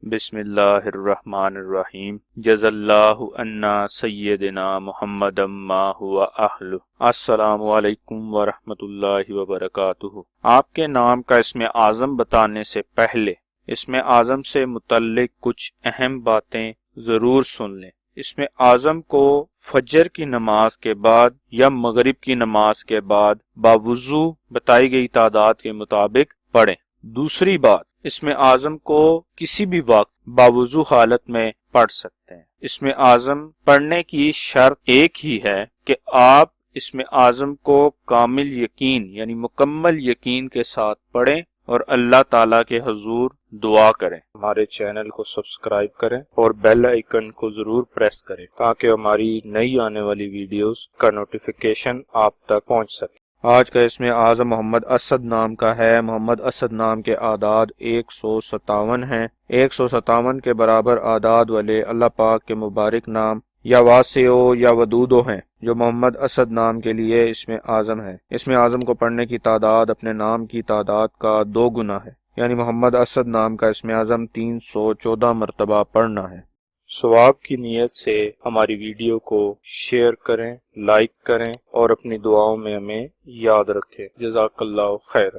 بسم اللہ الرحمن الرحیم جزا اللہ عنا سیدنا محمد ما ہوا اہل۔ السلام علیکم ورحمۃ اللہ وبرکاتہ۔ آپ کے نام کا اسم اعظم بتانے سے پہلے اسم اعظم سے متعلق کچھ اہم باتیں ضرور سن لیں۔ اسم اعظم کو فجر کی نماز کے بعد یا مغرب کی نماز کے بعد باوضو بتائی گئی تعداد کے مطابق پڑھیں۔ دوسری بات، اسم اعظم کو کسی بھی وقت باوضو حالت میں پڑھ سکتے ہیں۔ اسم اعظم پڑھنے کی شرط ایک ہی ہے کہ آپ اسم اعظم کو کامل یقین یعنی مکمل یقین کے ساتھ پڑھیں اور اللہ تعالیٰ کے حضور دعا کریں۔ ہمارے چینل کو سبسکرائب کریں اور بیل آئیکن کو ضرور پریس کریں تاکہ ہماری نئی آنے والی ویڈیوز کا نوٹیفیکیشن آپ تک پہنچ سکے۔ آج کا اسم اعظم محمد اسد نام کا ہے۔ محمد اسد نام کے اعداد 157 ہیں۔ 157 کے برابر اعداد والے اللہ پاک کے مبارک نام یا واسعو یا ودودو ہیں جو محمد اسد نام کے لیے اسم اعظم ہے۔ اسم اعظم کو پڑھنے کی تعداد اپنے نام کی تعداد کا 2 گنا ہے، یعنی محمد اسد نام کا اسم اعظم 314 مرتبہ پڑھنا ہے۔ ثواب کی نیت سے ہماری ویڈیو کو شیئر کریں، لائک کریں اور اپنی دعاؤں میں ہمیں یاد رکھیں۔ جزاک اللہ خیر۔